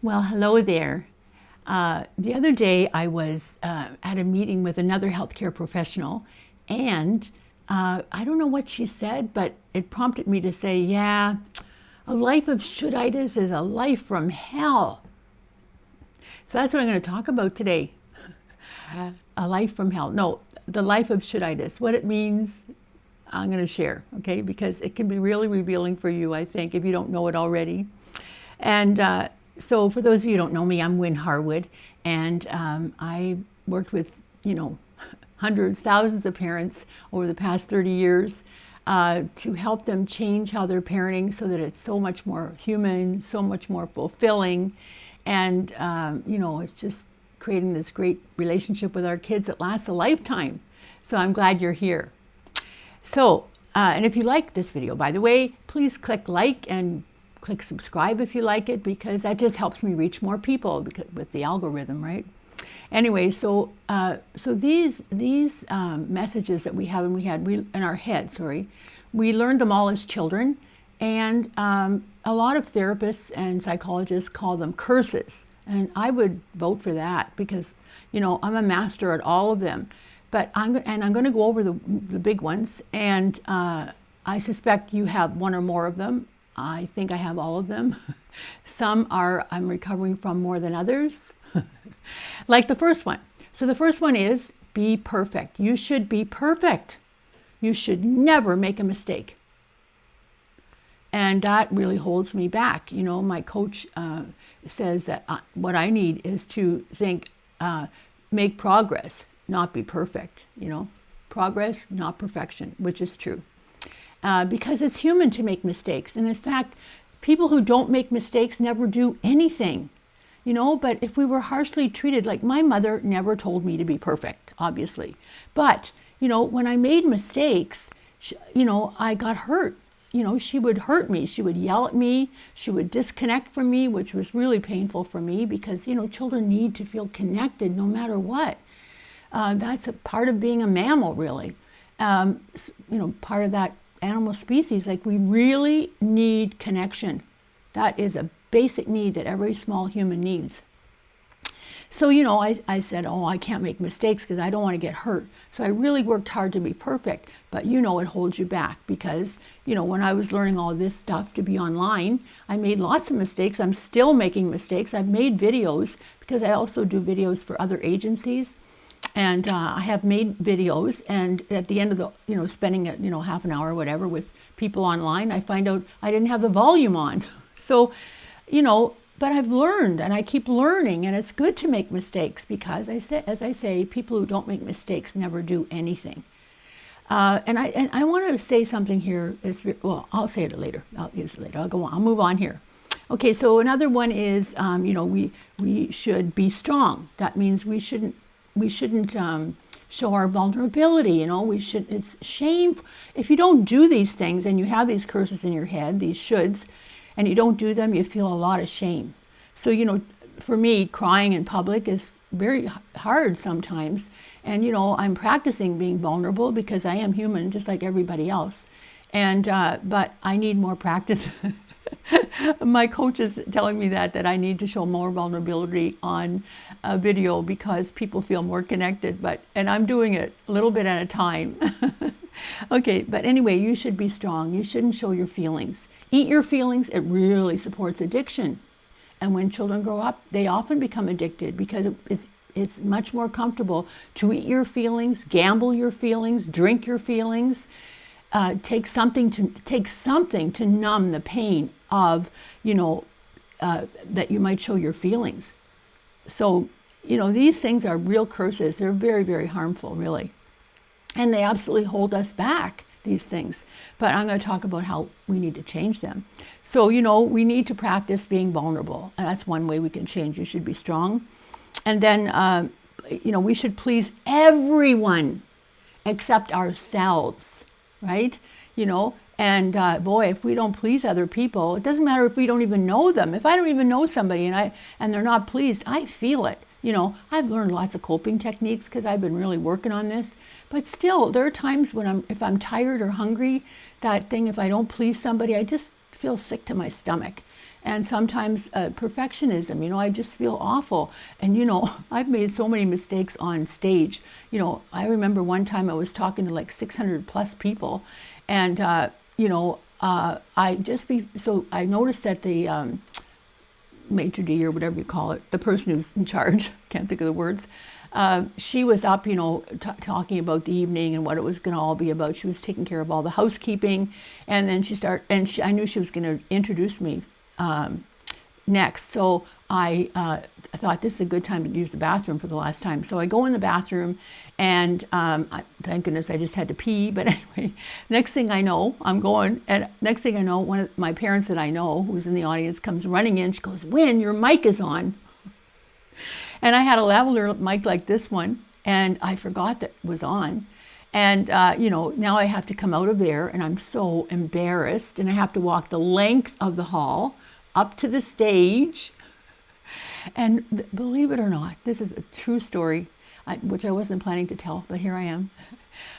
Well, hello there. The other day I was at a meeting with another healthcare professional, and I don't know what she said, but it prompted me to say, yeah, a life of shoulditis is a life from hell. So that's what I'm going to talk about today. A life from hell. No, the life of shoulditis. What it means, I'm going to share, okay? Because it can be really revealing for you, I think, if you don't know it already. And so for those of you who don't know me, I'm Wynn Harwood, and I worked with, hundreds, thousands of parents over the past 30 years to help them change how they're parenting so that it's so much more human, so much more fulfilling, and, it's just creating this great relationship with our kids that lasts a lifetime. So I'm glad you're here. So, and if you like this video, by the way, please click like and click subscribe if you like it, because that just helps me reach more people with the algorithm, right? Anyway, so these messages that we have in our head, we learned them all as children, and a lot of therapists and psychologists call them curses, and I would vote for that because I'm a master at all of them. But I'm going to go over the big ones, and I suspect you have one or more of them. I think I have all of them. Some I'm recovering from more than others. Like the first one. So the first one is be perfect. You should be perfect. You should never make a mistake. And that really holds me back. My coach says that what I need is to think, make progress, not be perfect. Progress, not perfection, which is true. Because it's human to make mistakes. And in fact, people who don't make mistakes never do anything, but if we were harshly treated, like my mother never told me to be perfect, obviously. But, when I made mistakes, I got hurt. She would hurt me. She would yell at me. She would disconnect from me, which was really painful for me because, children need to feel connected no matter what. That's a part of being a mammal, really. Part of that animal species, like we really need connection. That is a basic need that every small human needs. So, I said, I can't make mistakes because I don't want to get hurt. So I really worked hard to be perfect, but it holds you back because, when I was learning all this stuff to be online, I made lots of mistakes. I'm still making mistakes. I've made videos because I also do videos for other agencies. And I have made videos, and at the end of the, spending half an hour or whatever with people online, I find out I didn't have the volume on. So, but I've learned, and I keep learning, and it's good to make mistakes because as I say, people who don't make mistakes never do anything. And I want to say something here. I'll say it later. I'll use it later. I'll go on. I'll move on here. Okay, so another one is, we should be strong. That means we shouldn't show our vulnerability. It's shame if you don't do these things and you have these curses in your head, these shoulds, and you don't do them, you feel a lot of shame. So, for me, crying in public is very hard sometimes. And, I'm practicing being vulnerable because I am human just like everybody else. And, but I need more practice. My coach is telling me that I need to show more vulnerability on a video because people feel more connected, and I'm doing it a little bit at a time. Okay, but anyway, you should be strong. You shouldn't show your feelings. Eat your feelings. It really supports addiction. And when children grow up, they often become addicted because it's much more comfortable to eat your feelings, gamble your feelings, drink your feelings. Take something to numb the pain of, that you might show your feelings. So, these things are real curses. They're very, very harmful, really. And they absolutely hold us back, these things. But I'm going to talk about how we need to change them. So, we need to practice being vulnerable. And that's one way we can change. You should be strong. And then, we should please everyone except ourselves. Right? And boy, if we don't please other people, it doesn't matter if we don't even know them. If I don't even know somebody and they're not pleased, I feel it. I've learned lots of coping techniques because I've been really working on this. But still, there are times when if I'm tired or hungry, if I don't please somebody, I just feel sick to my stomach. And sometimes perfectionism, I just feel awful. And, I've made so many mistakes on stage. I remember one time I was talking to like 600 plus people. And, I noticed that the maitre d' or whatever you call it, the person who's in charge, can't think of the words, she was up, talking about the evening and what it was going to all be about. She was taking care of all the housekeeping. And then I knew she was going to introduce me next. So I thought this is a good time to use the bathroom for the last time. So I go in the bathroom and thank goodness I just had to pee. But anyway, next thing I know, one of my parents that I know who's in the audience comes running in. She goes, "Win, your mic is on." And I had a lavalier mic like this one, and I forgot that it was on. And, now I have to come out of there, and I'm so embarrassed, and I have to walk the length of the hall up to the stage. And believe it or not, this is a true story, which I wasn't planning to tell, but here I am.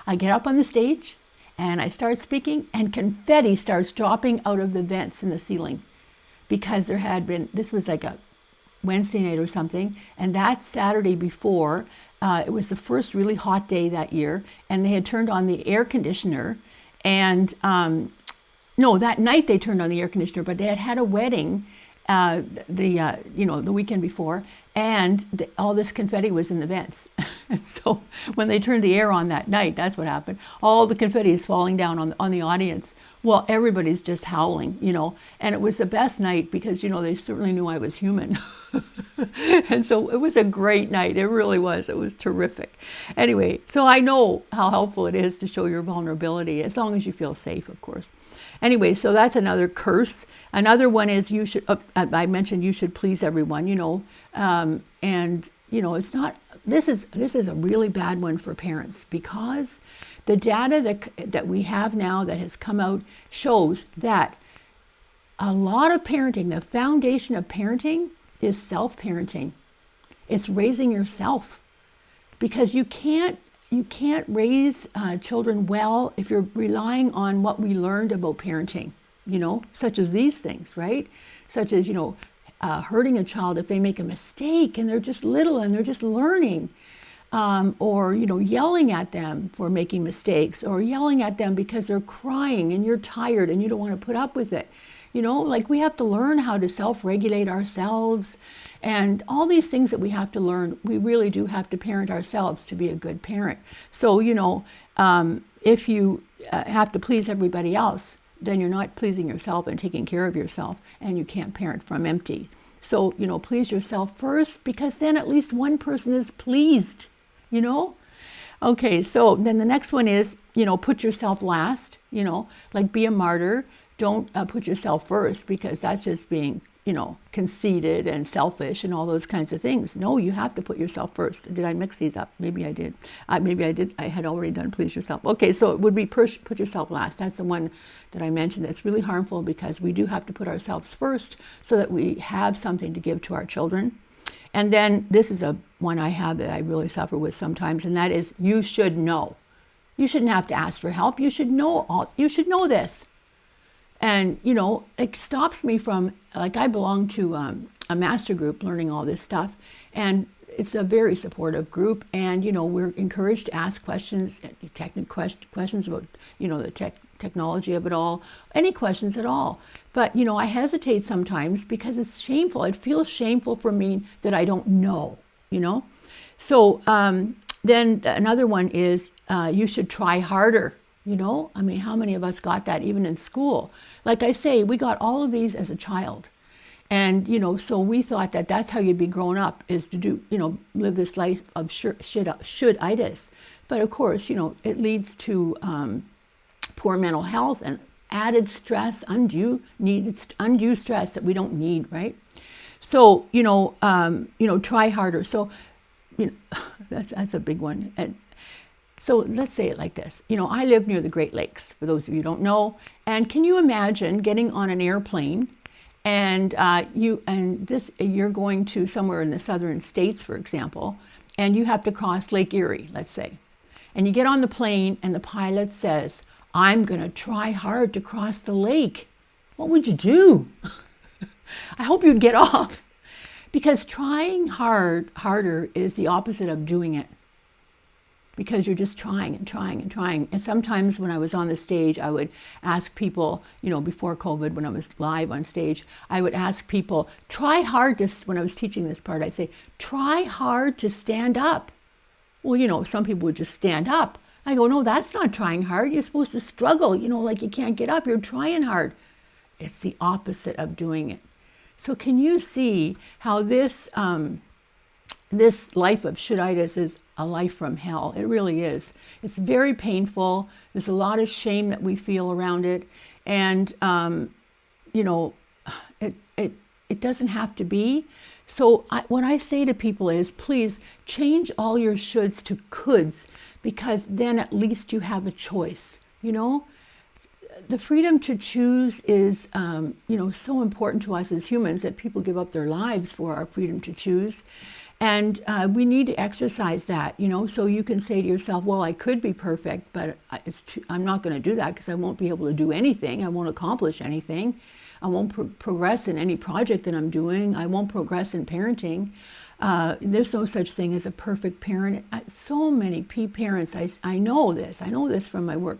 I get up on the stage, and I start speaking, and confetti starts dropping out of the vents in the ceiling, because this was like a Wednesday night or something, and that Saturday before, it was the first really hot day that year, and they had turned on the air conditioner, and no, that night they turned on the air conditioner, but they had a wedding the weekend before, and all this confetti was in the vents. And so when they turned the air on that night, that's what happened. All the confetti is falling down on the audience. Well, everybody's just howling, and it was the best night because, they certainly knew I was human. And so it was a great night. It really was. It was terrific. Anyway, so I know how helpful it is to show your vulnerability, as long as you feel safe, of course. Anyway, so that's another curse. Another one is I mentioned you should please everyone, and, it's not, this is a really bad one for parents, because the data that we have now that has come out shows that a lot of parenting, the foundation of parenting is self-parenting. It's raising yourself, because you can't raise children well if you're relying on what we learned about parenting, such as these things, right? Such as, hurting a child if they make a mistake and they're just little and they're just learning. Or, yelling at them for making mistakes, or yelling at them because they're crying and you're tired and you don't want to put up with it. We have to learn how to self-regulate ourselves, and all these things that we have to learn, we really do have to parent ourselves to be a good parent. So, if you have to please everybody else, then you're not pleasing yourself and taking care of yourself, and you can't parent from empty. So, please yourself first, because then at least one person is pleased, Okay, so then the next one is, put yourself last, like be a martyr. Don't put yourself first, because that's just being, conceited and selfish and all those kinds of things. No, you have to put yourself first. Did I mix these up? Maybe I did. Maybe I did. I had already done please yourself. Okay, so it would be put yourself last. That's the one that I mentioned that's really harmful, because we do have to put ourselves first so that we have something to give to our children. And then this is one I have that I really suffer with sometimes, and that is, you should know. You shouldn't have to ask for help. You should know this. And, it stops me from, I belong to a master group learning all this stuff, and it's a very supportive group, and, we're encouraged to ask questions, questions about, the technology of it all, any questions at all. But, I hesitate sometimes because it's shameful. It feels shameful for me that I don't know, So then another one is, you should try harder. How many of us got that even in school? Like I say, we got all of these as a child. And, so we thought that that's how you'd be grown up, is to do, live this life of should-itis. But of course, it leads to poor mental health and added stress, undue stress that we don't need, right? So, try harder. So, that's a big one. And so let's say it like this. I live near the Great Lakes, for those of you who don't know. And can you imagine getting on an airplane and you're going to somewhere in the southern states, for example, and you have to cross Lake Erie, let's say. And you get on the plane and the pilot says, "I'm going to try hard to cross the lake." what would you do? I hope you'd get off, because trying harder is the opposite of doing it, because you're just trying and trying and trying. And sometimes when I was on the stage, I would ask people, before COVID, when I was live on stage, I would ask people, try hard to, when I was teaching this part, I'd say, try hard to stand up. Well, some people would just stand up. I go, no, that's not trying hard. You're supposed to struggle, like you can't get up. You're trying hard. It's the opposite of doing it. So can you see how this this life of shoulditis is a life from hell? It really is. It's very painful. There's a lot of shame that we feel around it, and it doesn't have to be. So what I say to people is, please change all your shoulds to coulds, because then at least you have a choice. The freedom to choose is, so important to us as humans, that people give up their lives for our freedom to choose. And we need to exercise that, so you can say to yourself, well, I could be perfect, but I'm not going to do that, because I won't be able to do anything. I won't accomplish anything. I won't progress in any project that I'm doing. I won't progress in parenting. There's no such thing as a perfect parent. So many parents, I know this from my work.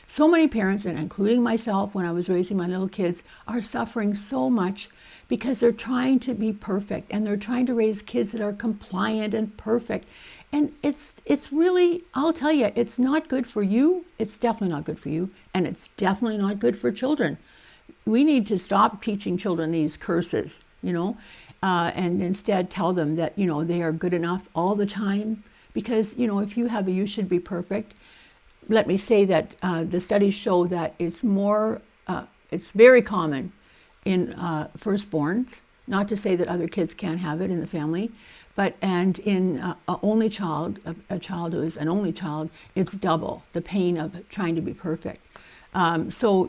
So many parents, and including myself when I was raising my little kids, are suffering so much because they're trying to be perfect, and they're trying to raise kids that are compliant and perfect. And it's really, I'll tell you, it's not good for you. It's definitely not good for you. And it's definitely not good for children. We need to stop teaching children these curses, and instead tell them that, they are good enough all the time. Because, if you have a you should be perfect, let me say that the studies show that it's very common in firstborns, not to say that other kids can't have it in the family, and in a child who is an only child, it's double the pain of trying to be perfect. So,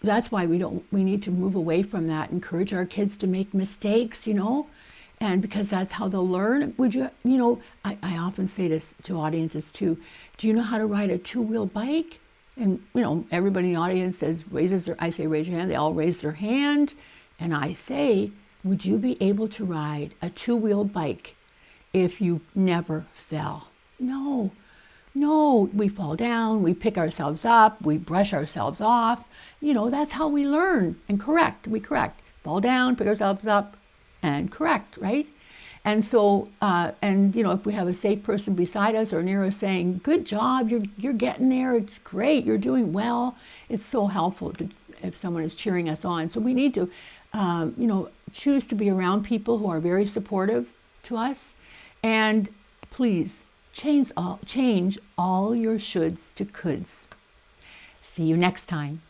that's why we need to move away from that, encourage our kids to make mistakes, and because that's how they'll learn. I often say to audiences too, do you know how to ride a two-wheel bike? And, everybody in the audience I say, raise your hand. They all raise their hand. And I say, would you be able to ride a two-wheel bike if you never fell? No, we fall down, we pick ourselves up, we brush ourselves off. That's how we learn and correct. We correct, fall down, pick ourselves up, and correct, right? And so, if we have a safe person beside us or near us saying, good job, you're getting there, it's great, you're doing well, it's so helpful if someone is cheering us on. So we need to, choose to be around people who are very supportive to us. And please, change all your shoulds to coulds. See you next time.